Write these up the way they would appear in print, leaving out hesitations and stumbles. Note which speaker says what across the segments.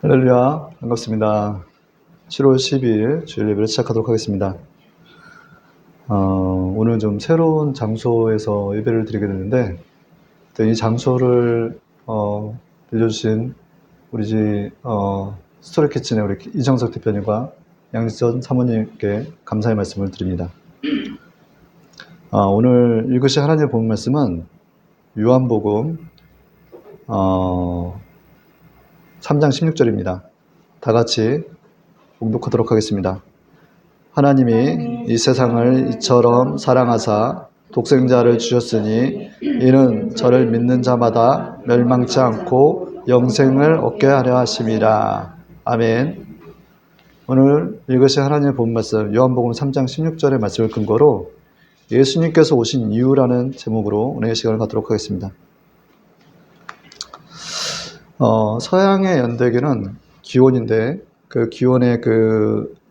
Speaker 1: 할렐루야, 반갑습니다. 7월 12일 주일 예배를 시작하도록 하겠습니다. 오늘 좀 새로운 장소에서 예배를 드리게 되는데, 이 장소를 빌려주신 우리 집 스토리 키친의 우리 이정석 대표님과 양지선 사모님께 감사의 말씀을 드립니다. 오늘 읽으실 하나님의 본 말씀은 요한복음 3장 16절입니다. 다 같이 봉독하도록 하겠습니다. 하나님이 이 세상을 이처럼 사랑하사 독생자를 주셨으니 이는 저를 믿는 자마다 멸망치 않고 영생을 얻게 하려 하심이라. 아멘. 오늘 읽으실 하나님의 본 말씀 요한복음 3장 16절의 말씀을 근거로 예수님께서 오신 이유라는 제목으로 오늘의 시간을 갖도록 하겠습니다. 서양의 연대기는 기원인데 그 기원의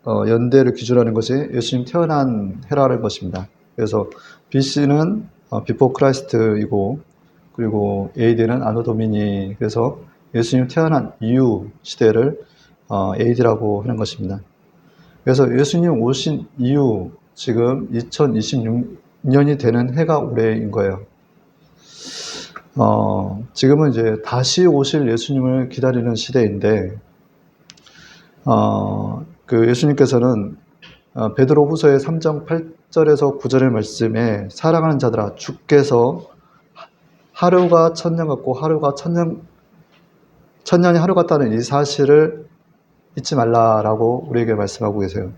Speaker 1: 연대를 기준하는 것이 예수님 태어난 해라는 것입니다. 그래서 BC는 비포 크라이스트이고 그리고 AD는 아노 도미니, 그래서 예수님 태어난 이후 시대를 AD라고 하는 것입니다. 그래서 예수님 오신 이후 지금 2026년이 되는 해가 올해인 거예요. 지금은 이제 다시 오실 예수님을 기다리는 시대인데, 예수님께서는 베드로 후서의 3장 8절에서 9절의 말씀에 사랑하는 자들아 주께서 하루가 천년 같고 하루가 천년이 하루 같다는 이 사실을 잊지 말라라고 우리에게 말씀하고 계세요.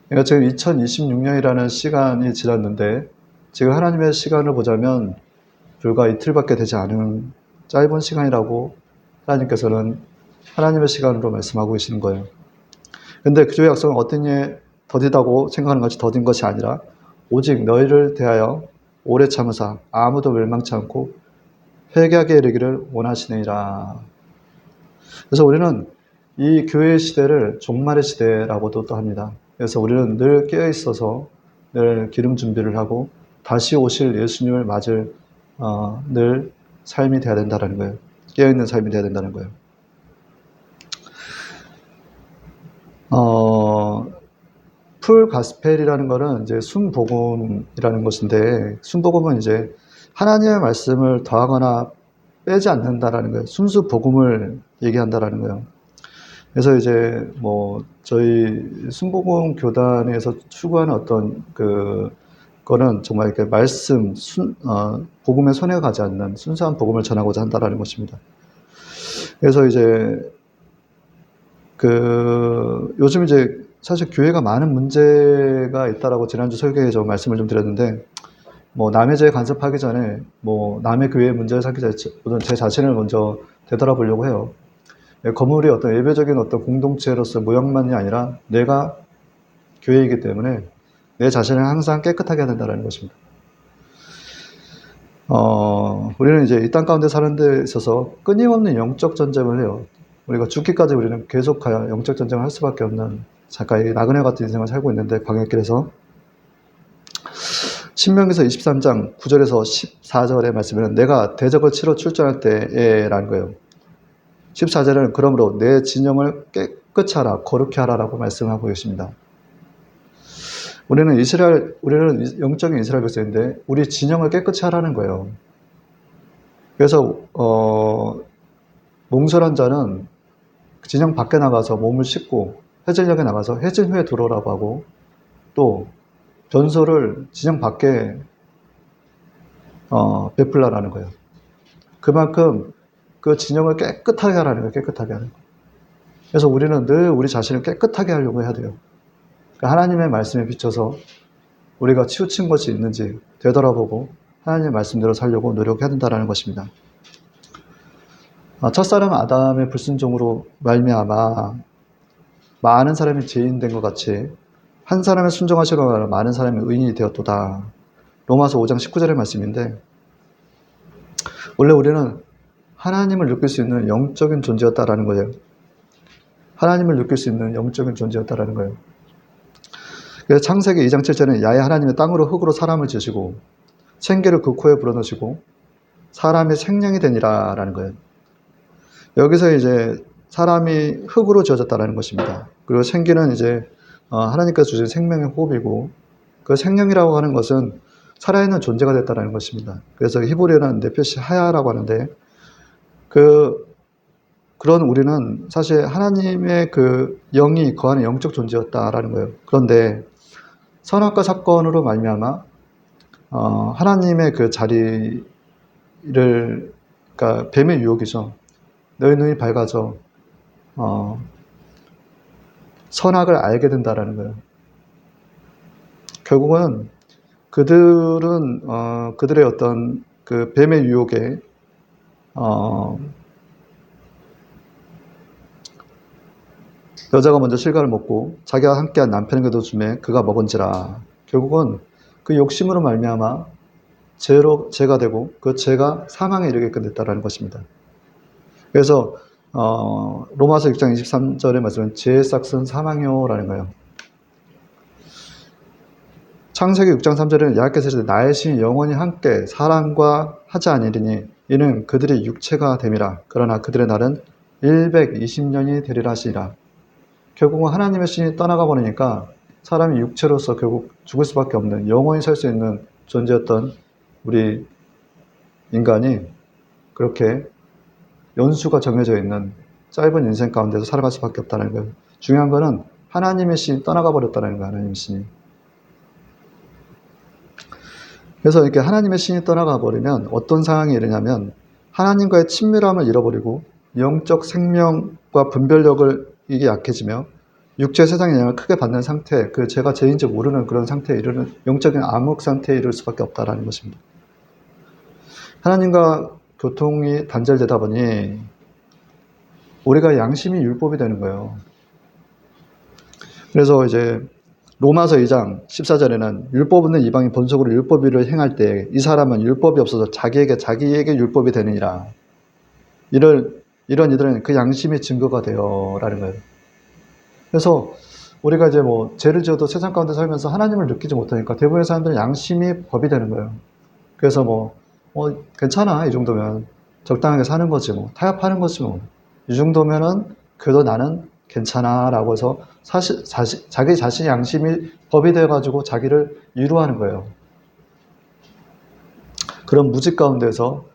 Speaker 1: 그러니까 지금 2026년이라는 시간이 지났는데 지금 하나님의 시간을 보자면 불과 이틀밖에 되지 않은 짧은 시간이라고 하나님께서는 하나님의 시간으로 말씀하고 계시는 거예요. 근데 그주의 약속은 어떤 일 더디다고 생각하는 것이 더딘 것이 아니라 오직 너희를 대하여 오래 참으사 아무도 멸망치 않고 회개하게 이르기를 원하시느니라. 그래서 우리는 이 교회의 시대를 종말의 시대라고도 또 합니다. 그래서 우리는 늘 깨어 있어서 늘 기름 준비를 하고 다시 오실 예수님을 맞을 늘 삶이 되어야 된다는 거예요. 깨어 있는 삶이 되어야 된다는 거예요. 풀 가스펠이라는 거는 이제 순복음이라는 것인데, 순복음은 이제 하나님의 말씀을 더하거나 빼지 않는다라는 거예요. 순수 복음을 얘기한다라는 거예요. 그래서 이제 저희 순복음 교단에서 추구하는 어떤 거는 정말 이렇게 말씀 복음에 손해가 가지 않는 순수한 복음을 전하고자 한다라는 것입니다. 그래서 이제 요즘 이제 사실 교회가 많은 문제가 있다라고 지난주 설교에 저 말씀을 좀 드렸는데, 남의 죄에 간섭하기 전에 남의 교회의 문제를 삼기 전에 제 자신을 먼저 되돌아보려고 해요. 건물이 어떤 예배적인 어떤 공동체로서 모양만이 아니라 내가 교회이기 때문에 내 자신을 항상 깨끗하게 해야 된다는 것입니다. 우리는 이제 이 땅 가운데 사는 데 있어서 끊임없는 영적 전쟁을 해요. 우리가 죽기까지 우리는 계속하여 영적 전쟁을 할 수밖에 없는 잠깐 나그네 같은 인생을 살고 있는데, 광야길에서 신명기서 23장 9절에서 14절의 말씀에는 내가 대적을 치러 출전할 때에 라는 거예요. 14절에는 그러므로 내 진영을 깨끗이 하라, 거룩히 하라라고 말씀하고 계십니다. 우리는 영적인 이스라엘 백성인데 우리 진영을 깨끗이 하라는 거예요. 그래서 몽설한 자는 진영 밖에 나가서 몸을 씻고 해질녘에 나가서 해진 후에 들어오라고 하고, 또 변소를 진영 밖에 베풀라라는 거예요. 그만큼 그 진영을 깨끗하게 하라는 거예요. 깨끗하게 하는 거예요. 그래서 우리는 늘 우리 자신을 깨끗하게 하려고 해야 돼요. 그러니까 하나님의 말씀에 비춰서 우리가 치우친 것이 있는지 되돌아보고 하나님의 말씀대로 살려고 노력해야 된다는 것입니다. 첫사람 아담의 불순종으로 말미암아 많은 사람이 죄인된 것 같이 한 사람의 순종하시고 많은 사람이 의인이 되었도다. 로마서 5장 19절의 말씀인데, 원래 우리는 하나님을 느낄 수 있는 영적인 존재였다라는 거예요. 하나님을 느낄 수 있는 영적인 존재였다라는 거예요. 그래서 창세기 2장 7절에 야훼 하나님의 땅으로 흙으로 사람을 지으시고 생기를 그 코에 불어넣으시고 사람의 생명이 되니라 라는 거예요. 여기서 이제 사람이 흙으로 지어졌다는 것입니다. 그리고 생기는 이제 하나님께서 주신 생명의 호흡이고, 그 생명이라고 하는 것은 살아있는 존재가 됐다는 것입니다. 그래서 히브리어는 네페시 하야라고 하는데, 그런 우리는 사실 하나님의 그 영이 거하는 영적 존재였다라는 거예요. 그런데 선악과 사건으로 말미암아 하나님의 그 자리를, 그러니까 뱀의 유혹이죠. 너희 눈이 밝아져 선악을 알게 된다라는 거예요. 결국은 그들은 그들의 어떤 그 뱀의 유혹에 여자가 먼저 실과를 먹고 자기와 함께한 남편에게도 주매 그가 먹은지라. 결국은 그 욕심으로 말미암아 죄가 되고 그 죄가 사망에 이르게끔 됐다라는 것입니다. 그래서 로마서 6장 23절의 말씀은 죄의 싹은 사망이요라는 거예요. 창세기 6장 3절에는 야훼께서 이르시되 나의 신이 영원히 함께 사람과 하지 아니리니 이는 그들의 육체가 됨이라. 그러나 그들의 날은 120년이 되리라 하시니라. 결국은 하나님의 신이 떠나가 버리니까 사람이 육체로서 결국 죽을 수밖에 없는, 영원히 살 수 있는 존재였던 우리 인간이 그렇게 연수가 정해져 있는 짧은 인생 가운데서 살아갈 수밖에 없다는 거예요. 중요한 거는 하나님의 신이 떠나가 버렸다는 거예요. 하나님의 신이. 그래서 이렇게 하나님의 신이 떠나가 버리면 어떤 상황이 일어나냐면 하나님과의 친밀함을 잃어버리고 영적 생명과 분별력을 이게 약해지며 육체 세상의 영향을 크게 받는 상태, 그 제가 죄인지 모르는 그런 상태에 이르는 영적인 암흑 상태에 이를 수밖에 없다라는 것입니다. 하나님과 교통이 단절되다 보니 우리가 양심이 율법이 되는 거예요. 그래서 이제 로마서 2장 14절에는 율법 없는 이방인 본속으로 율법을 행할 때 이 사람은 율법이 없어서 자기에게 율법이 되느니라. 이런 이들은 그 양심의 증거가 되어라는 거예요. 그래서 우리가 이제 뭐 죄를 지어도 세상 가운데 살면서 하나님을 느끼지 못하니까 대부분의 사람들은 양심이 법이 되는 거예요. 그래서 괜찮아, 이 정도면 적당하게 사는 거지 뭐, 타협하는 거지 뭐, 이 정도면은 그래도 나는 괜찮아 라고 해서 사실 자기 자신의 양심이 법이 되어가지고 자기를 위로하는 거예요. 그런 무지 가운데서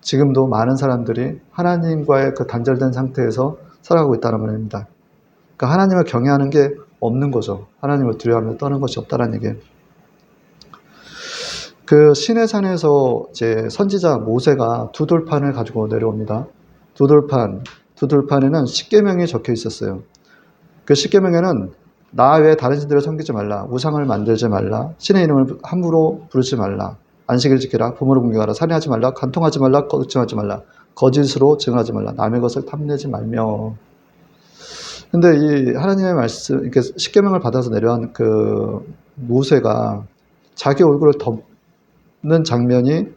Speaker 1: 지금도 많은 사람들이 하나님과의 그 단절된 상태에서 살아가고 있다는 말입니다. 그러니까 하나님을 경외하는 게 없는 거죠. 하나님을 두려워하며 떠는 것이 없다는 얘기예요. 그 시내산에서 이제 선지자 모세가 두 돌판을 가지고 내려옵니다. 두 돌판에는 십계명이 적혀 있었어요. 그 십계명에는 나 외에 다른 신들을 섬기지 말라, 우상을 만들지 말라, 신의 이름을 함부로 부르지 말라, 안식일을 지키라, 부모를 공경하라, 살인하지 말라, 간통하지 말라, 거짓말하지 말라, 거짓으로 증언하지 말라, 남의 것을 탐내지 말며. 근데 이 하나님의 말씀, 이렇게 십계명을 받아서 내려온 그 모세가 자기 얼굴을 덮는 장면이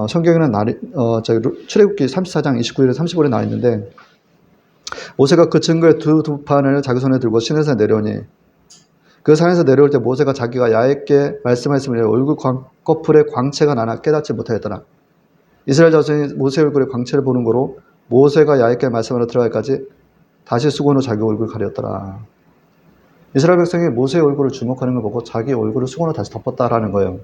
Speaker 1: 성경에는 출애굽기 34장 29절에 35절에 나와 있는데, 모세가 그 증거의 두 판을 자기 손에 들고 시내산에 내려오니 그 산에서 내려올 때 모세가 자기가 야훼께 말씀하였으므로 얼굴 커플에 광채가 나나 깨닫지 못하였더라. 이스라엘 자손이 모세 얼굴에 광채를 보는 거로 모세가 야훼께 말씀하러 들어갈까지 다시 수건으로 자기 얼굴을 가렸더라. 이스라엘 백성이 모세의 얼굴을 주목하는 걸 보고 자기 얼굴을 수건으로 다시 덮었다라는 거예요.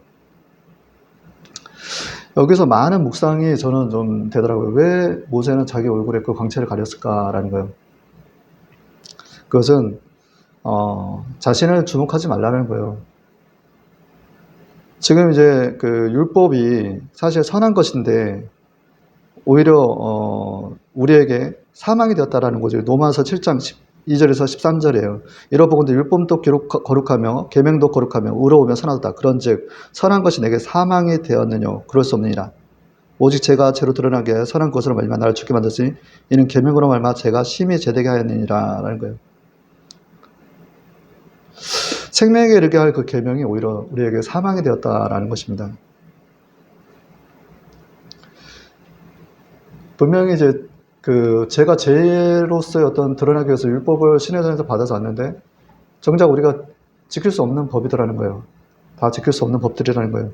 Speaker 1: 여기서 많은 묵상이 저는 좀 되더라고요. 왜 모세는 자기 얼굴에 그 광채를 가렸을까라는 거예요. 그것은 자신을 주목하지 말라는 거예요. 지금 이제 그 율법이 사실 선한 것인데 오히려 우리에게 사망이 되었다라는 거죠. 로마서 7장 12절에서 13절이에요. 이러보건대 율법도 거룩하며 계명도 거룩하며 의로우며 선하다. 그런즉 선한 것이 내게 사망이 되었느냐? 그럴 수 없느니라. 오직 죄가 죄로 드러나게 하여 선한 것으로 말미암아 나를 죽게 만들었으니 이는 계명으로 말미암아 죄가 심히 죄되게 하였느니라 라는 거예요. 생명에게 이르게 할 그 계명이 오히려 우리에게 사망이 되었다라는 것입니다. 분명히 이제 제가 죄로서의 어떤 드러나기 위해서 율법을 시내산에서 받아서 왔는데 정작 우리가 지킬 수 없는 법이더라는 거예요. 다 지킬 수 없는 법들이라는 거예요.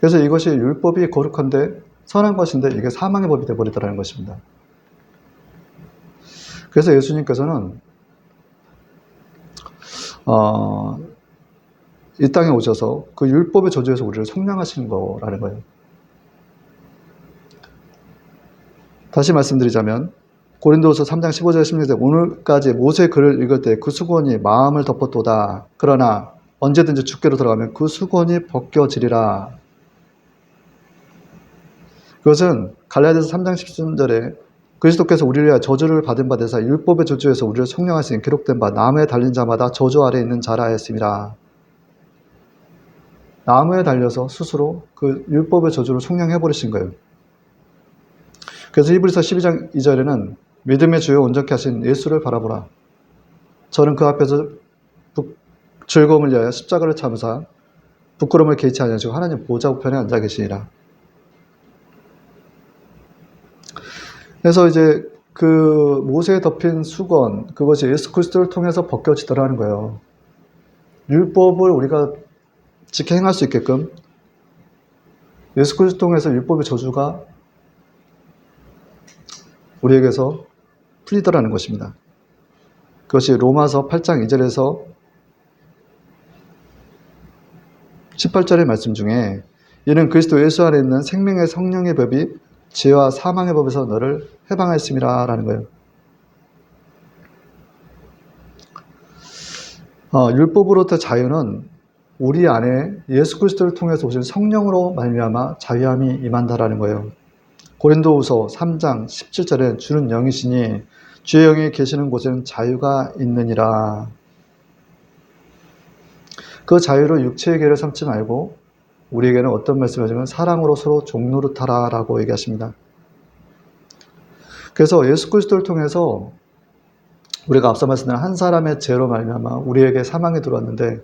Speaker 1: 그래서 이것이 율법이 거룩한데 선한 것인데 이게 사망의 법이 되어버리더라는 것입니다. 그래서 예수님께서는 이 땅에 오셔서 그 율법의 저주에서 우리를 속량하시는 거라는 거예요. 다시 말씀드리자면 고린도후서 3장 15절 16절 오늘까지 모세의 글을 읽을 때 그 수건이 마음을 덮었도다. 그러나 언제든지 주께로 들어가면 그 수건이 벗겨지리라. 그것은 갈라디아서 3장 13절에 그리스도께서 우리를 위하여 저주를 받은 바 되사 율법의 저주에서 우리를 속량하시니 기록된 바 나무에 달린 자마다 저주 아래 있는 자라 했습니다. 나무에 달려서 스스로 그 율법의 저주를 속량해 버리신 거예요. 그래서 히브리서 12장 2절에는 믿음의 주요 온전케 하신 예수를 바라보라. 저는 그 앞에서 즐거움을 위하여 십자가를 참으사 부끄러움을 개의치 아니하시고 하나님 보좌 우편에 앉아 계시니라. 그래서 이제 그 모세에 덮인 수건, 그것이 예수 그리스도를 통해서 벗겨지더라는 거예요. 율법을 우리가 지켜 행할 수 있게끔 예수 그리스도 통해서 율법의 저주가 우리에게서 풀리더라는 것입니다. 그것이 로마서 8장 2절에서 18절의 말씀 중에 이는 그리스도 예수 안에 있는 생명의 성령의 법이 죄와 사망의 법에서 너를 해방하였음이라 라는 거예요. 율법으로부터 자유는 우리 안에 예수 그리스도를 통해서 오신 성령으로 말미암아 자유함이 임한다라는 거예요. 고린도후서 3장 17절에 주는 영이시니 주의 영이 계시는 곳에는 자유가 있느니라. 그 자유를 육체의 계를 삼지 말고 우리에게는 어떤 말씀을 하시면 사랑으로 서로 종노릇하라 라고 얘기하십니다. 그래서 예수 그리스도를 통해서 우리가 앞서 말씀드린 한 사람의 죄로 말미암아 우리에게 사망이 들어왔는데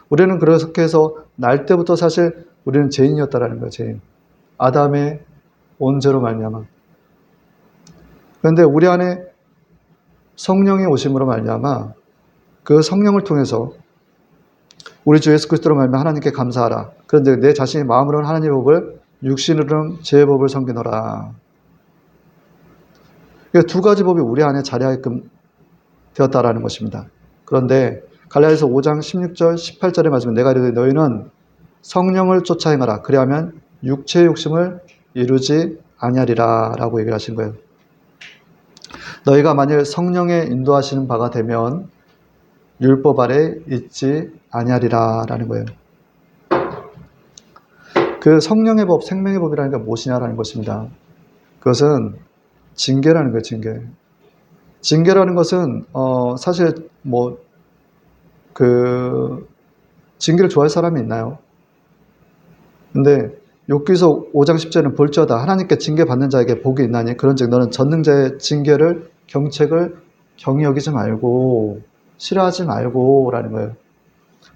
Speaker 1: 우리는 그렇게 해서 날 때부터 사실 우리는 죄인이었다라는 거예요. 죄인. 아담의 온 죄로 말미암아. 그런데 우리 안에 성령이 오심으로 말미암아 그 성령을 통해서 우리 주 예수 그리스도로 말미암아 하나님께 감사하라. 그런데 내 자신의 마음으로는 하나님의 법을 육신으로는 죄의 법을 섬기노라. 그러니까 두 가지 법이 우리 안에 자리하게끔 되었다라는 것입니다. 그런데 갈라디아서 5장 16절 18절의 말씀은 내가 이르되 너희는 성령을 쫓아 행하라. 그리하면 육체의 욕심을 이루지 아니하리라 라고 얘기를 하신 거예요. 너희가 만일 성령의 인도하시는 바가 되면 율법 아래 있지 아니하리라 라는 거예요. 그 성령의 법, 생명의 법이라는 게 무엇이냐라는 것입니다. 그것은 징계라는 거예요. 징계. 징계라는 것은 사실 징계를 좋아할 사람이 있나요? 근데 욥기서 5장 10절은 볼지어다 하나님께 징계받는 자에게 복이 있나니 그런즉 너는 전능자의 징계를 경책을 경히 여기지 말고 싫어하지 말고 라는 거예요.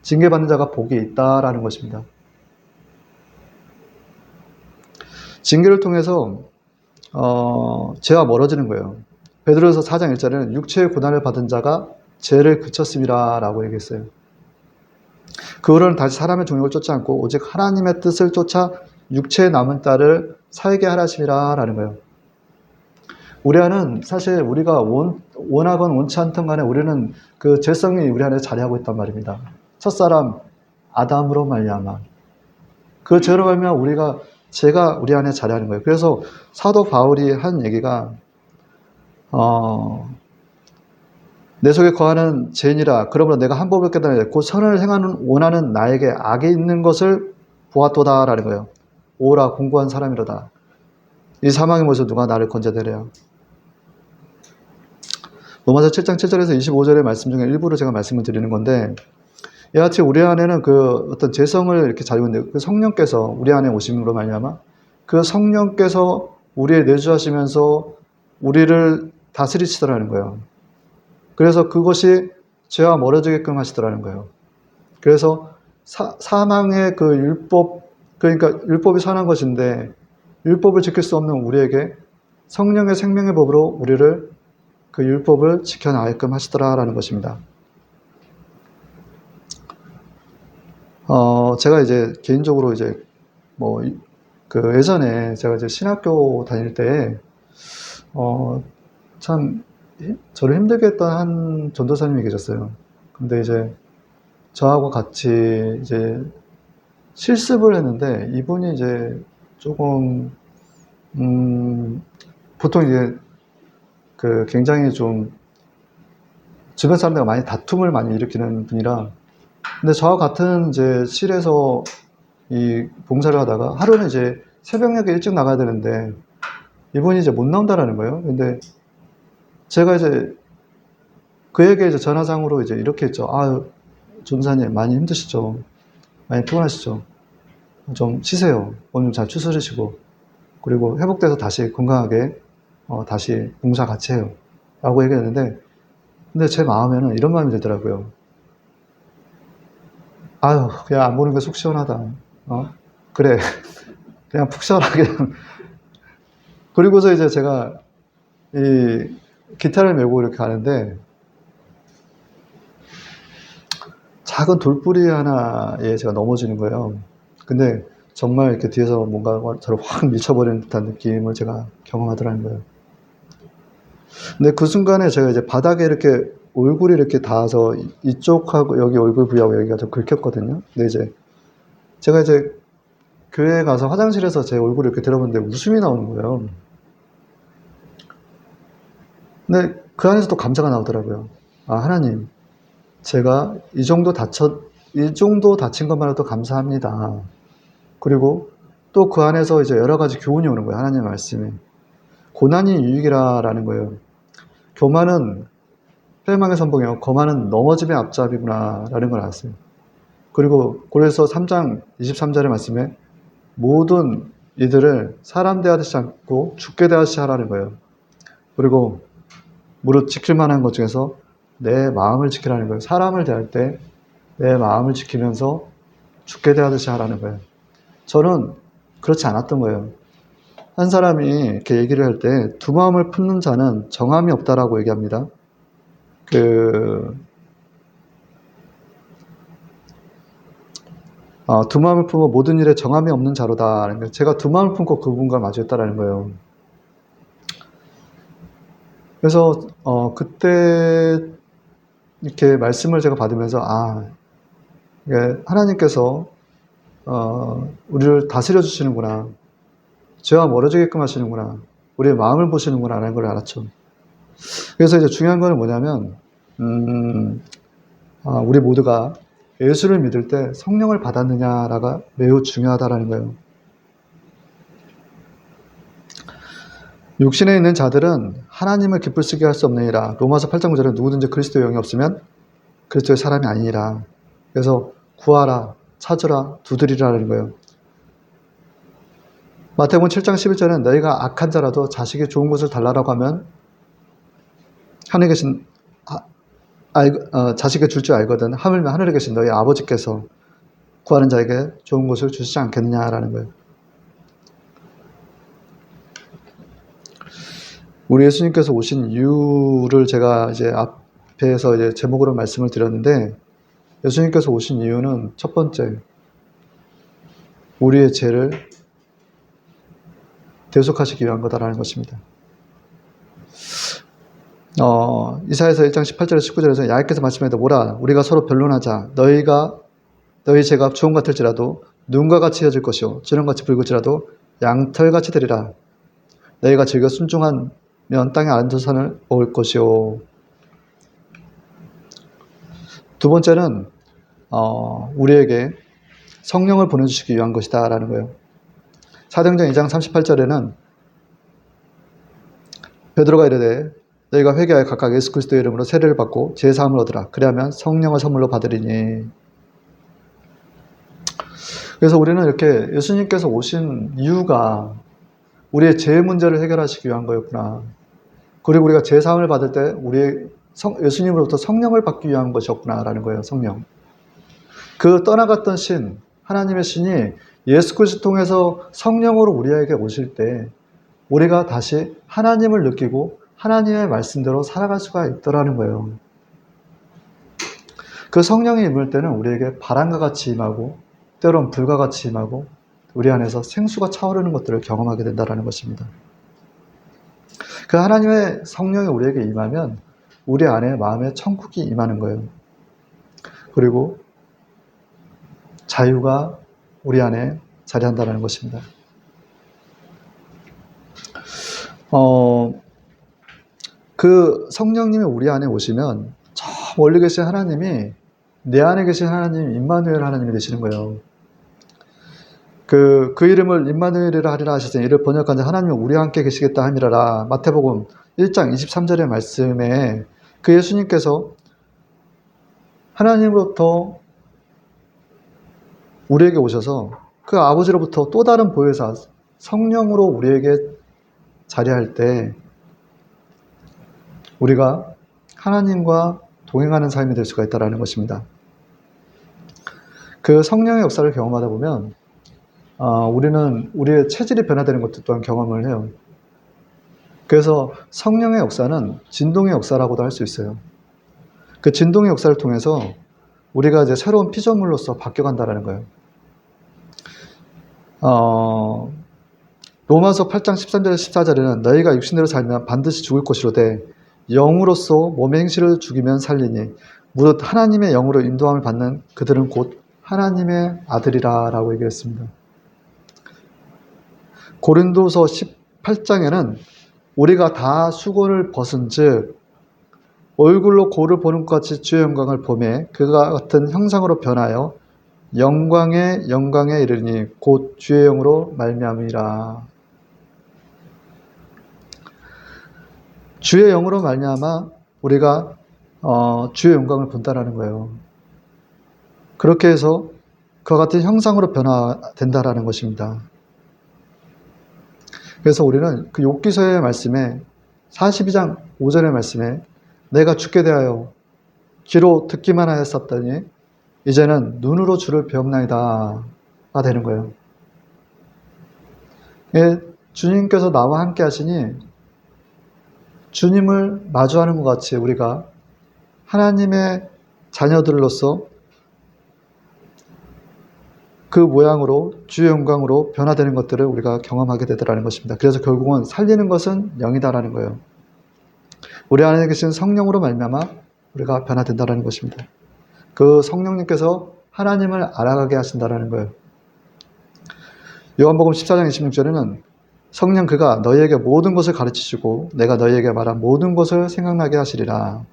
Speaker 1: 징계받는 자가 복이 있다라는 것입니다. 징계를 통해서 죄와 멀어지는 거예요. 베드로서 4장 1절에는 육체의 고난을 받은 자가 죄를 그쳤음이라 라고 얘기했어요. 그 후로는 다시 사람의 종욕을 쫓지 않고 오직 하나님의 뜻을 쫓아 육체의 남은 딸을 살게 하라심이라 라는 거예요. 우리 안은 사실 우리가 원하건 원치 않든 간에 우리는 그 죄성이 우리 안에 자리하고 있단 말입니다. 첫사람 아담으로 말미암아 그 죄로 말미암아 죄가 우리 안에 자리하는 거예요. 그래서 사도 바울이 한 얘기가 내 속에 거하는 죄인이라 그러므로 내가 한 법을 깨달아 곧 선을 행하는 원하는 나에게 악이 있는 것을 보았도다 라는 거예요. 오라 공고한 사람이로다. 이 사망의 몸에서 누가 나를 건져내랴. 로마서 7장 7절에서 25절의 말씀 중에 일부를 제가 말씀을 드리는 건데 이와 같이 우리 안에는 그 어떤 죄성을 이렇게 가지고 있는데 그 성령께서 우리 안에 오심으로 말미암아 그 성령께서 우리의 내주하시면서 우리를 다스리시더라는 거예요. 그래서 그것이 죄와 멀어지게끔 하시더라는 거예요. 그래서 사망의 그 율법, 그러니까 율법이 선한 것인데 율법을 지킬 수 없는 우리에게 성령의 생명의 법으로 우리를 그 율법을 지켜나가게끔 하시더라라는 것입니다. 제가 이제 개인적으로 이제 그 예전에 제가 이제 신학교 다닐 때, 참, 저를 힘들게 했던 한 전도사님이 계셨어요. 근데 이제 저하고 같이 이제 실습을 했는데, 이분이 이제 조금, 보통 이제 그 굉장히 좀 주변 사람들과 많이 다툼을 많이 일으키는 분이라, 근데 저와 같은 이제 실에서 이 봉사를 하다가 하루는 이제 새벽녘에 일찍 나가야 되는데 이분이 이제 못 나온다라는 거예요. 근데 제가 이제 그에게 이제 전화상으로 이제 이렇게 했죠. 아, 전사님 많이 힘드시죠? 많이 피곤하시죠? 좀 쉬세요. 오늘 잘 추스르시고 그리고 회복돼서 다시 건강하게 다시 봉사 같이 해요. 라고 얘기했는데 근데 제 마음에는 이런 마음이 들더라고요. 아유, 그냥 안 보는 게 속 시원하다. 그래. 그냥 푹 쉬어라. 그냥. 그리고서 이제 제가 이 기타를 메고 이렇게 가는데 작은 돌뿌리 하나에 제가 넘어지는 거예요. 근데 정말 이렇게 뒤에서 뭔가 저를 확 밀쳐버리는 듯한 느낌을 제가 경험하더라는 거예요. 근데 그 순간에 제가 이제 바닥에 이렇게 얼굴이 이렇게 닿아서 이쪽하고 여기 얼굴 부위하고 여기가 좀 긁혔거든요. 근데 이제 제가 이제 교회에 가서 화장실에서 제 얼굴을 이렇게 들어보는데 웃음이 나오는 거예요. 근데 그 안에서 또 감사가 나오더라고요. 아, 하나님, 제가 이 정도 다친 것만으로도 감사합니다. 그리고 또 그 안에서 이제 여러 가지 교훈이 오는 거예요. 하나님의 말씀에. 고난이 유익이라는 거예요. 교만은 패망의 선봉이요. 거만은 넘어짐의 앞잡이구나. 라는 걸 알았어요. 그리고 고린도서 3장 23절의 말씀에 모든 이들을 사람 대하듯이 않고 죽게 대하듯이 하라는 거예요. 그리고 무릇 지킬 만한 것 중에서 내 마음을 지키라는 거예요. 사람을 대할 때 내 마음을 지키면서 죽게 대하듯이 하라는 거예요. 저는 그렇지 않았던 거예요. 한 사람이 이렇게 얘기를 할 때 두 마음을 품는 자는 정함이 없다라고 얘기합니다. 두 마음을 품어 모든 일에 정함이 없는 자로다. 제가 두 마음을 품고 그분과 마주했다라는 거예요. 그래서 그때 이렇게 말씀을 제가 받으면서 하나님께서 우리를 다스려 주시는구나. 죄와 멀어지게끔 하시는구나. 우리의 마음을 보시는구나 라는 걸 알았죠. 그래서 이제 중요한 거는 뭐냐면 우리 모두가 예수를 믿을 때 성령을 받았느냐가 매우 중요하다라는 거예요. 육신에 있는 자들은 하나님을 기쁘시게 할 수 없느니라. 로마서 8장 9절에 누구든지 그리스도의 영이 없으면 그리스도의 사람이 아니니라. 그래서 구하라, 찾으라, 두드리라는 거예요. 마태복음 7장 11절은 너희가 악한 자라도 자식이 좋은 것을 달라라고 하면 하늘에 계신 자식을 줄 줄 알거든. 하물며 하늘에 계신 너희 아버지께서 구하는 자에게 좋은 것을 주시지 않겠느냐라는 거예요. 우리 예수님께서 오신 이유를 제가 이제 앞에서 이제 제목으로 말씀을 드렸는데, 예수님께서 오신 이유는 첫 번째, 우리의 죄를 대속하시기 위한 거다라는 것입니다. 이사야서 1장 18절에서 19절에서 야훼께서 말씀하되 뭐라 우리가 서로 변론하자. 너희 죄가 주홍 같을지라도 눈과 같이 헤어질 것이요 진홍같이 붉을지라도 양털같이 되리라. 너희가 즐겨 순종하면 땅의 안전산을 먹을 것이요. 두 번째는 우리에게 성령을 보내주시기 위한 것이다 라는 거예요. 사도행전 2장 38절에는 베드로가 이르되 너희가 회개하여 각각 예수 그리스도의 이름으로 세례를 받고 제사함을 얻으라. 그리하면 성령을 선물로 받으리니. 그래서 우리는 이렇게 예수님께서 오신 이유가 우리의 죄 문제를 해결하시기 위한 거였구나. 그리고 우리가 제사함을 받을 때 예수님으로부터 성령을 받기 위한 것이었구나라는 거예요. 성령. 그 떠나갔던 신, 하나님의 신이 예수 그리스도 통해서 성령으로 우리에게 오실 때 우리가 다시 하나님을 느끼고 하나님의 말씀대로 살아갈 수가 있더라는 거예요. 그 성령이 임할 때는 우리에게 바람과 같이 임하고 때로는 불과 같이 임하고 우리 안에서 생수가 차오르는 것들을 경험하게 된다는 것입니다. 그 하나님의 성령이 우리에게 임하면 우리 안에 마음의 천국이 임하는 거예요. 그리고 자유가 우리 안에 자리한다는 것입니다. 그 성령님이 우리 안에 오시면 저 멀리 계신 하나님이 내 안에 계신 하나님, 임마누엘 하나님이 되시는 거예요. 그 이름을 임마누엘이라 하리라 하셨으니 이를 번역한 자 하나님이 우리와 함께 계시겠다 함이라라. 마태복음 1장 23절의 말씀에 그 예수님께서 하나님으로부터 우리에게 오셔서 그 아버지로부터 또 다른 보혜사 성령으로 우리에게 자리할 때 우리가 하나님과 동행하는 삶이 될 수가 있다는 것입니다. 그 성령의 역사를 경험하다 보면 우리는 우리의 체질이 변화되는 것도 또한 경험을 해요. 그래서 성령의 역사는 진동의 역사라고도 할 수 있어요. 그 진동의 역사를 통해서 우리가 이제 새로운 피조물로서 바뀌어간다는 거예요. 로마서 8장 13절 14절에는 너희가 육신대로 살면 반드시 죽을 것이로되 영으로서 몸의 행실을 죽이면 살리니 무릇 하나님의 영으로 인도함을 받는 그들은 곧 하나님의 아들이라 라고 얘기했습니다. 고린도서 18장에는 우리가 다 수고를 벗은 즉 얼굴로 고를 보는 것 같이 주의 영광을 보매 그가 같은 형상으로 변하여 영광에 이르니 곧 주의 영으로 말미암으리라. 주의 영으로 말미암아 우리가 주의 영광을 본다라는 거예요. 그렇게 해서 그와 같은 형상으로 변화된다라는 것입니다. 그래서 우리는 그 욥기서의 말씀에 42장 5절의 말씀에 내가 죽게 대하여 귀로 듣기만 하였었더니 이제는 눈으로 주를 배움나이다가 되는 거예요. 예, 주님께서 나와 함께 하시니 주님을 마주하는 것 같이 우리가 하나님의 자녀들로서 그 모양으로 주의 영광으로 변화되는 것들을 우리가 경험하게 되더라는 것입니다. 그래서 결국은 살리는 것은 영이다라는 거예요. 우리 안에 계신 성령으로 말미암아 우리가 변화된다라는 것입니다. 그 성령님께서 하나님을 알아가게 하신다라는 거예요. 요한복음 14장 26절에는 성령 그가 너희에게 모든 것을 가르치시고 내가 너희에게 말한 모든 것을 생각나게 하시리라.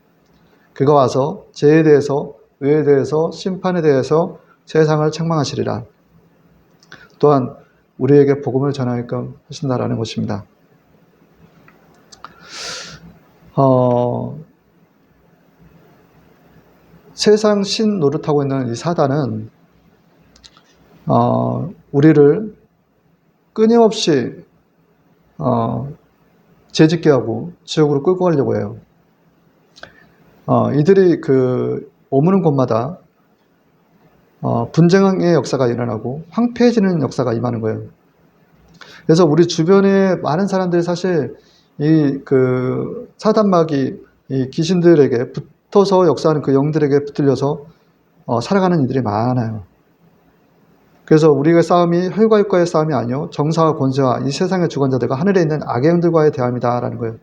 Speaker 1: 그가 와서 죄에 대해서 의에 대해서 심판에 대해서 세상을 책망하시리라. 또한 우리에게 복음을 전하게끔 하신다라는 것입니다. 세상 신 노릇하고 있는 이 사단은 우리를 끊임없이 죄짓게 하고 지옥으로 끌고 가려고 해요. 이들이 오무는 곳마다 분쟁의 역사가 일어나고 황폐해지는 역사가 임하는 거예요. 그래서 우리 주변에 많은 사람들이 사실 사단마귀 이 귀신들에게 붙어서 역사하는 그 영들에게 붙들려서 살아가는 이들이 많아요. 그래서 우리의 싸움이 혈과 육과의 싸움이 아니요 정사와 권세와 이 세상의 주관자들과 하늘에 있는 악의 영들과의 대함이다라는 거예요.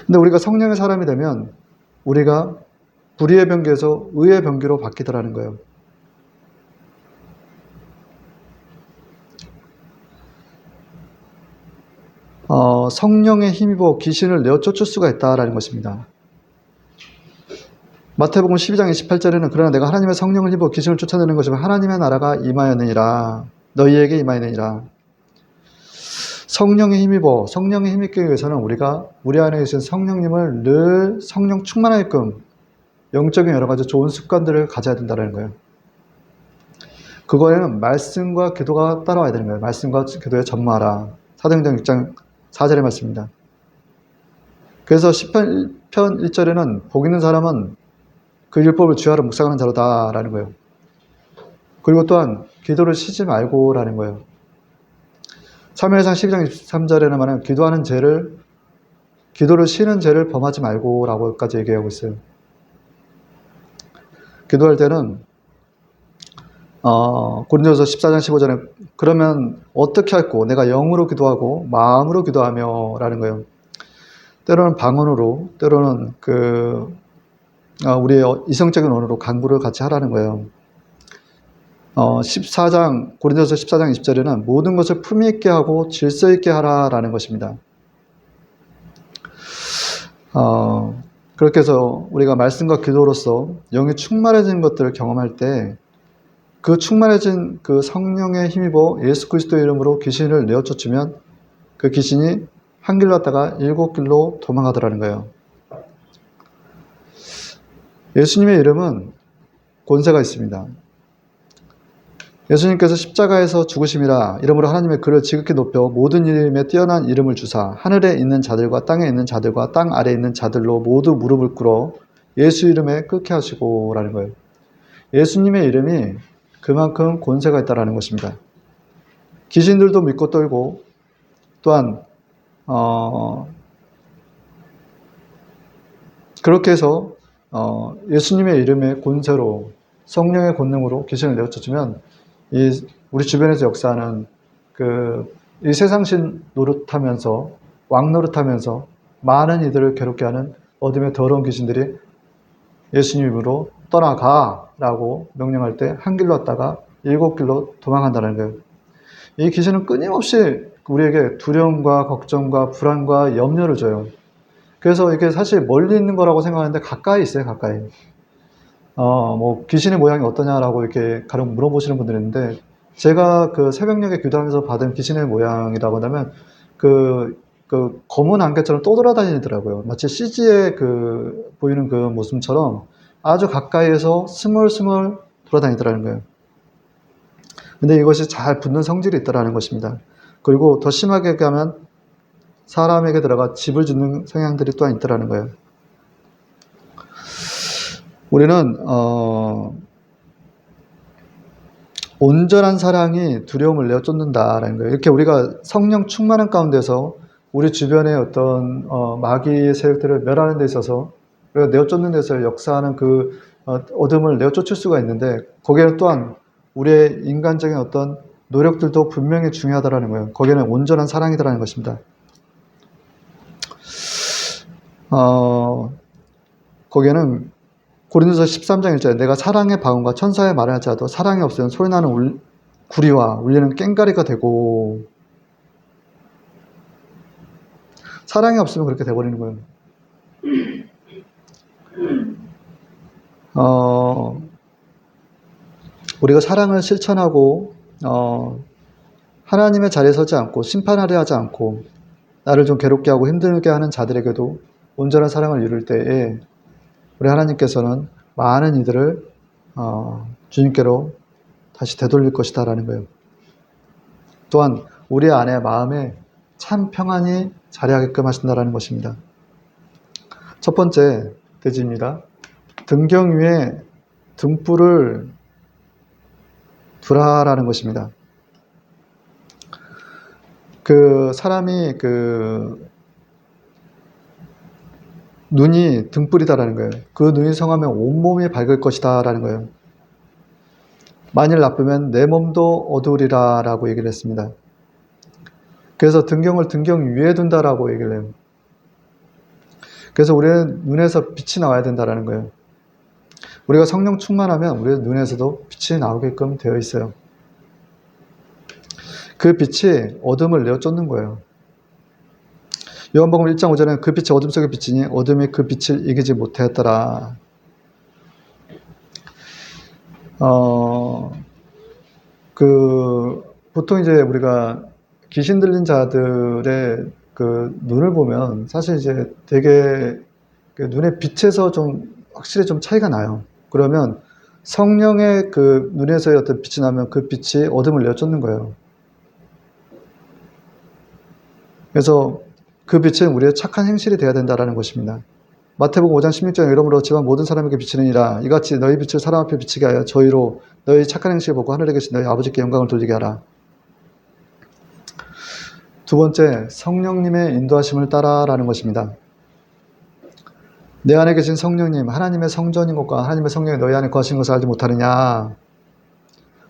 Speaker 1: 근데 우리가 성령의 사람이 되면 우리가 불의의 병기에서 의의 병기로 바뀌더라는 거예요. 성령의 힘입어 귀신을 내어 쫓을 수가 있다라는 것입니다. 마태복음 12장 28절에는 그러나 내가 하나님의 성령을 힘입어 귀신을 쫓아내는 것이면 하나님의 나라가 임하였느니라. 너희에게 임하였느니라. 성령의 힘입어 성령의 힘입기 위해서는 우리가 우리 안에 계신 성령님을 늘 성령 충만하게끔 영적인 여러 가지 좋은 습관들을 가져야 된다는 거예요. 그거에는 말씀과 기도가 따라와야 되는 거예요. 말씀과 기도에 전무하라. 사도행전 6장 4절의 말씀입니다. 그래서 시편 1절에는 복 있는 사람은 그 율법을 주야로 묵상하는 자로다라는 거예요. 그리고 또한 기도를 쉬지 말고라는 거예요. 사무엘상 12장 23절에는 말하면 기도를 쉬는 죄를 범하지 말고라고까지 얘기하고 있어요. 기도할 때는 고린도서 14장 15절에 그러면 어떻게 할꼬? 내가 영으로 기도하고 마음으로 기도하며 라는 거예요. 때로는 방언으로, 때로는 우리의 이성적인 언어로 간구를 같이 하라는 거예요. 고린도서 14장 20절에는 모든 것을 품위 있게 하고 질서 있게 하라라는 것입니다. 그렇게 해서 우리가 말씀과 기도로서 영이 충만해진 것들을 경험할 때 그 충만해진 그 성령에 힘입어 예수 그리스도의 이름으로 귀신을 내어쫓으면 그 귀신이 한 길로 왔다가 7길로 도망가더라는 거예요. 예수님의 이름은 권세가 있습니다. 예수님께서 십자가에서 죽으심이라 이름으로 하나님의 그를 지극히 높여 모든 이름에 뛰어난 이름을 주사 하늘에 있는 자들과 땅에 있는 자들과 땅 아래에 있는 자들로 모두 무릎을 꿇어 예수 이름에 끓게 하시고 라는 거예요. 예수님의 이름이 그만큼 권세가 있다는 것입니다. 귀신들도 믿고 떨고 또한 그렇게 해서 예수님의 이름의 권세로 성령의 권능으로 귀신을 내어쫓으면 우리 주변에서 역사하는 이 세상신 노릇하면서 왕 노릇하면서 많은 이들을 괴롭게 하는 어둠의 더러운 귀신들이 예수님 이름으로 떠나가라고 명령할 때 한 길로 왔다가 7길로 도망간다는 거예요. 이 귀신은 끊임없이 우리에게 두려움과 걱정과 불안과 염려를 줘요. 그래서 이게 사실 멀리 있는 거라고 생각하는데 가까이 있어요, 가까이. 귀신의 모양이 어떠냐라고 이렇게 가령 물어보시는 분들이 있는데, 제가 그 새벽녘에 기도하면서 받은 귀신의 모양이라고 한다면, 검은 안개처럼 떠돌아다니더라고요. 마치 CG에 보이는 그 모습처럼 아주 가까이에서 스멀스멀 돌아다니더라는 거예요. 근데 이것이 잘 붙는 성질이 있다라는 것입니다. 그리고 더 심하게 가면 사람에게 들어가 집을 짓는 성향들이 또한 있다라는 거예요. 우리는 온전한 사랑이 두려움을 내어쫓는다라는 거예요. 이렇게 우리가 성령 충만한 가운데서 우리 주변의 어떤 마귀의 세력들을 멸하는 데 있어서 우리가 내어쫓는 데서 역사하는 그 어둠을 내어쫓을 수가 있는데, 거기에는 또한 우리의 인간적인 어떤 노력들도 분명히 중요하다라는 거예요. 거기에는 온전한 사랑이다라는 것입니다. 거기에는 고린도서 13장 1절에 내가 사랑의 방언과 천사의 말을 할지라도 사랑이 없으면 소리나는 구리와 울리는 꽹과리가 되고, 사랑이 없으면 그렇게 돼버리는 거예요. 우리가 사랑을 실천하고 하나님의 자리에 서지 않고 심판하려 하지 않고 나를 좀 괴롭게 하고 힘들게 하는 자들에게도 온전한 사랑을 이룰 때에 우리 하나님께서는 많은 이들을 주님께로 다시 되돌릴 것이다 라는 거예요. 또한 우리 안에 마음에 참 평안이 자리하게끔 하신다라는 것입니다. 첫 번째 대지입니다. 등경 위에 등불을 두라라는 것입니다. 사람이 눈이 등불이다라는 거예요. 그 눈이 성하면 온몸이 밝을 것이다 라는 거예요. 만일 나쁘면 내 몸도 어두우리라 라고 얘기를 했습니다. 그래서 등경을 등경 위에 둔다라고 얘기를 해요. 그래서 우리의 눈에서 빛이 나와야 된다라는 거예요. 우리가 성령 충만하면 우리의 눈에서도 빛이 나오게끔 되어 있어요. 그 빛이 어둠을 내어쫓는 거예요. 요한복음 1장 5절에는 그 빛이 어둠 속에 비치니 어둠이 그 빛을 이기지 못하였더라. 보통 이제 우리가 귀신 들린 자들의 눈을 보면 사실 이제 되게 눈의 빛에서 좀 확실히 좀 차이가 나요. 그러면 성령의 눈에서의 어떤 빛이 나면 그 빛이 어둠을 내어쫓는 거예요. 그래서 그 빛은 우리의 착한 행실이 되어야 된다는 것입니다. 마태복음 5장 16절에 이러므로 지방 모든 사람에게 비치느니라. 이같이 너희 빛을 사람 앞에 비치게 하여 저희로 너희 착한 행실을 보고 하늘에 계신 너희 아버지께 영광을 돌리게 하라. 두 번째, 성령님의 인도하심을 따라라는 것입니다. 내 안에 계신 성령님, 하나님의 성전인 것과 하나님의 성령이 너희 안에 거하신 것을 알지 못하느냐.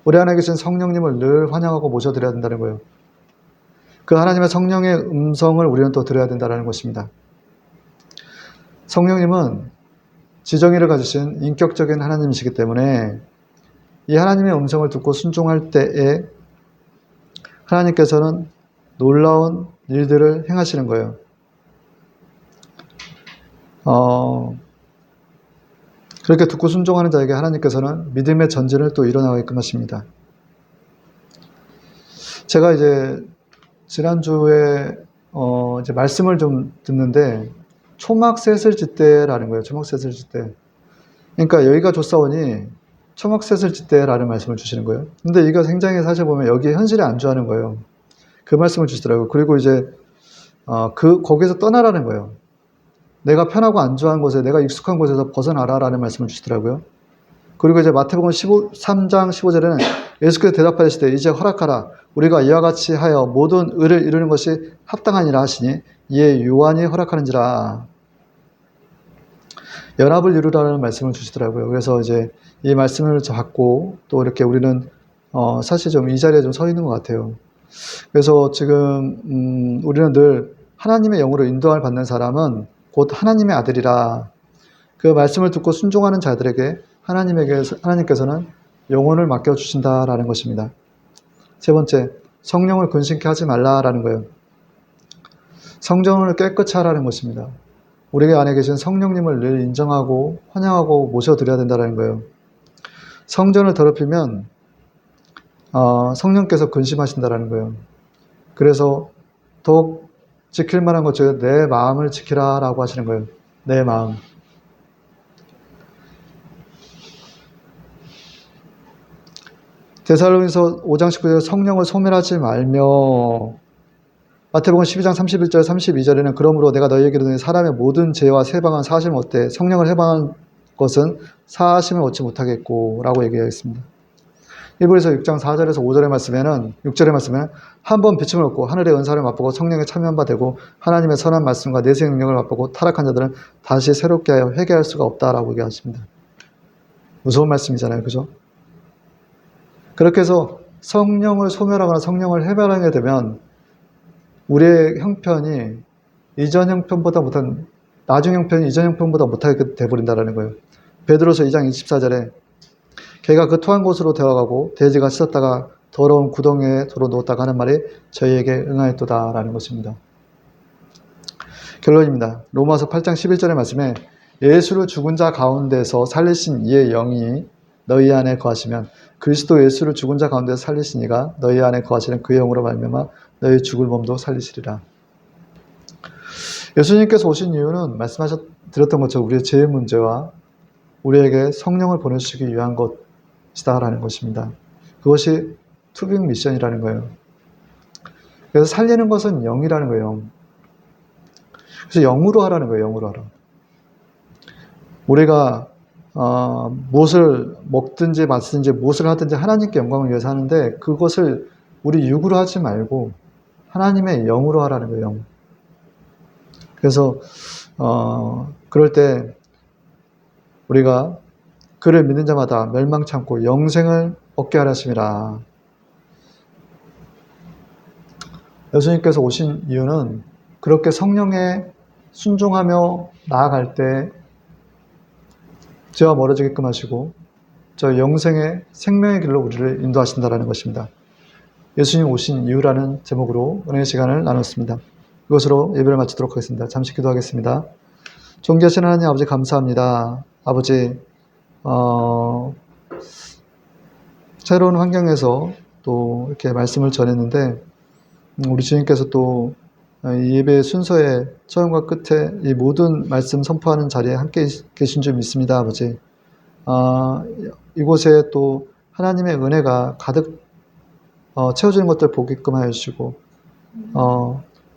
Speaker 1: 우리 안에 계신 성령님을 늘 환영하고 모셔드려야 된다는 거예요. 그 하나님의 성령의 음성을 우리는 또 들어야 된다는 것입니다. 성령님은 지정의를 가지신 인격적인 하나님이시기 때문에 이 하나님의 음성을 듣고 순종할 때에 하나님께서는 놀라운 일들을 행하시는 거예요. 그렇게 듣고 순종하는 자에게 하나님께서는 믿음의 전진을 또 일어나게끔 하십니다. 제가 이제 지난주에 이제 말씀을 좀 듣는데 초막셋을 짓때라는 거예요. 초막셋을 짓때. 그러니까 여기가 좋사오니 초막셋을 짓때라는 말씀을 주시는 거예요. 근데 이거 굉장히 사실 보면 여기에 현실에 안주하는 거예요. 그 말씀을 주시더라고요. 그리고 이제 거기서 떠나라는 거예요. 내가 편하고 안주한 곳에, 내가 익숙한 곳에서 벗어나라라는 말씀을 주시더라고요. 그리고 이제 마태복음 3장 15절에는 예수께서 대답하시되 이제 허락하라. 우리가 이와 같이 하여 모든 의를 이루는 것이 합당하니라 하시니 이에 요한이 허락하는지라. 연합을 이루라는 말씀을 주시더라고요. 그래서 이제 이 말씀을 받고 또 이렇게 우리는 사실 좀 이 자리에 좀 서 있는 것 같아요. 그래서 지금 우리는 늘 하나님의 영으로 인도함을 받는 사람은 곧 하나님의 아들이라. 그 말씀을 듣고 순종하는 자들에게 하나님께서는 영혼을 맡겨주신다라는 것입니다. 세 번째, 성령을 근심케 하지 말라라는 거예요. 성전을 깨끗이 하라는 것입니다. 우리 안에 계신 성령님을 늘 인정하고 환영하고 모셔드려야 된다는 거예요. 성전을 더럽히면 성령께서 근심하신다라는 거예요. 그래서 더욱 지킬 만한 것 중에 내 마음을 지키라라고 하시는 거예요. 내 마음. 데살로니서 5장 19절에 성령을 소멸하지 말며, 마태복음 12장 31절 32절에는 그러므로 내가 너희에게 이르노니 사람의 모든 죄와 세방한 사하심을 얻되 성령을 해방한 것은 사하심을 얻지 못하겠고 라고 얘기하겠습니다. 일부에서 6장 4절에서 5절의 말씀에는 6절의 말씀에는 한 번 비침을 얻고 하늘의 은사를 맛보고 성령에 참여한 바 되고 하나님의 선한 말씀과 내세의 능력을 맛보고 타락한 자들은 다시 새롭게 하여 회개할 수가 없다라고 얘기하십니다. 무서운 말씀이잖아요. 그죠? 그렇게 해서 성령을 소멸하거나 성령을 해방하게 되면 우리의 형편이 이전 형편보다 못한, 나중 형편이 이전 형편보다 못하게 돼버린다는 거예요. 베드로서 2장 24절에 개가 그 토한 곳으로 데려가고 돼지가 씻었다가 더러운 구덩이에 도로 놓았다가 하는 말이 저희에게 응하였도다라는 것입니다. 결론입니다. 로마서 8장 11절의 말씀에 예수를 죽은 자 가운데서 살리신 이의 영이 너희 안에 거하시면 그리스도 예수를 죽은 자 가운데서 살리신 이가 너희 안에 거하시는 그 영으로 말미암아 너희 죽을 몸도 살리시리라. 예수님께서 오신 이유는 드렸던 것처럼 우리의 죄의 문제와 우리에게 성령을 보내주시기 위한 것이다라는 것입니다. 그것이 투빅 미션이라는 거예요. 그래서 살리는 것은 영이라는 거예요. 그래서 영으로 하라는 거예요. 영으로 하라. 우리가 무엇을 먹든지 마시든지 무엇을 하든지 하나님께 영광을 위해서 하는데 그것을 우리 육으로 하지 말고 하나님의 영으로 하라는 거예요. 영. 그래서 그럴 때 우리가 그를 믿는 자마다 멸망치 않고 영생을 얻게 하셨습니다. 예수님께서 오신 이유는 그렇게 성령에 순종하며 나아갈 때 죄와 멀어지게끔 하시고 저 영생의 생명의 길로 우리를 인도하신다는 것입니다. 예수님 오신 이유라는 제목으로 은혜의 시간을 나눴습니다. 이것으로 예배를 마치도록 하겠습니다. 잠시 기도하겠습니다. 존귀하신 하나님 아버지 감사합니다. 아버지 새로운 환경에서 또 이렇게 말씀을 전했는데 우리 주님께서 또 이 예배 순서의 처음과 끝에 이 모든 말씀 선포하는 자리에 함께 계신 줄 믿습니다. 아버지 이곳에 또 하나님의 은혜가 가득 채워지는 것들 보게끔 하여 주시고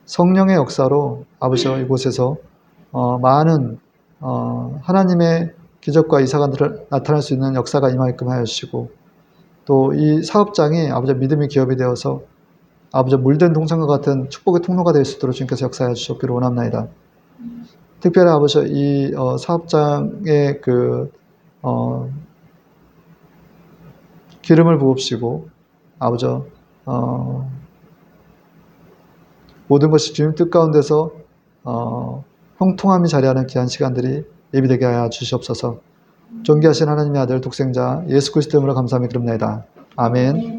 Speaker 1: 성령의 역사로 아버지와 이곳에서 많은 하나님의 기적과 이사가 나타날 수 있는 역사가 임하게끔 하여 주시고 또 이 사업장이 아버지 믿음의 기업이 되어서 아버지 물된 동산과 같은 축복의 통로가 될 수 있도록 주님께서 역사해 주셨기를 원합나이다. 특별히 아버지 이 사업장의 그 기름을 부읍시고 아버지 모든 것이 주님 뜻 가운데서 형통함이 자리하는 귀한 시간들이 예비되게 하여 주시옵소서. 존귀하신 하나님의 아들 독생자 예수 그리스도 이름으로 감사하며 기도합니다. 아멘.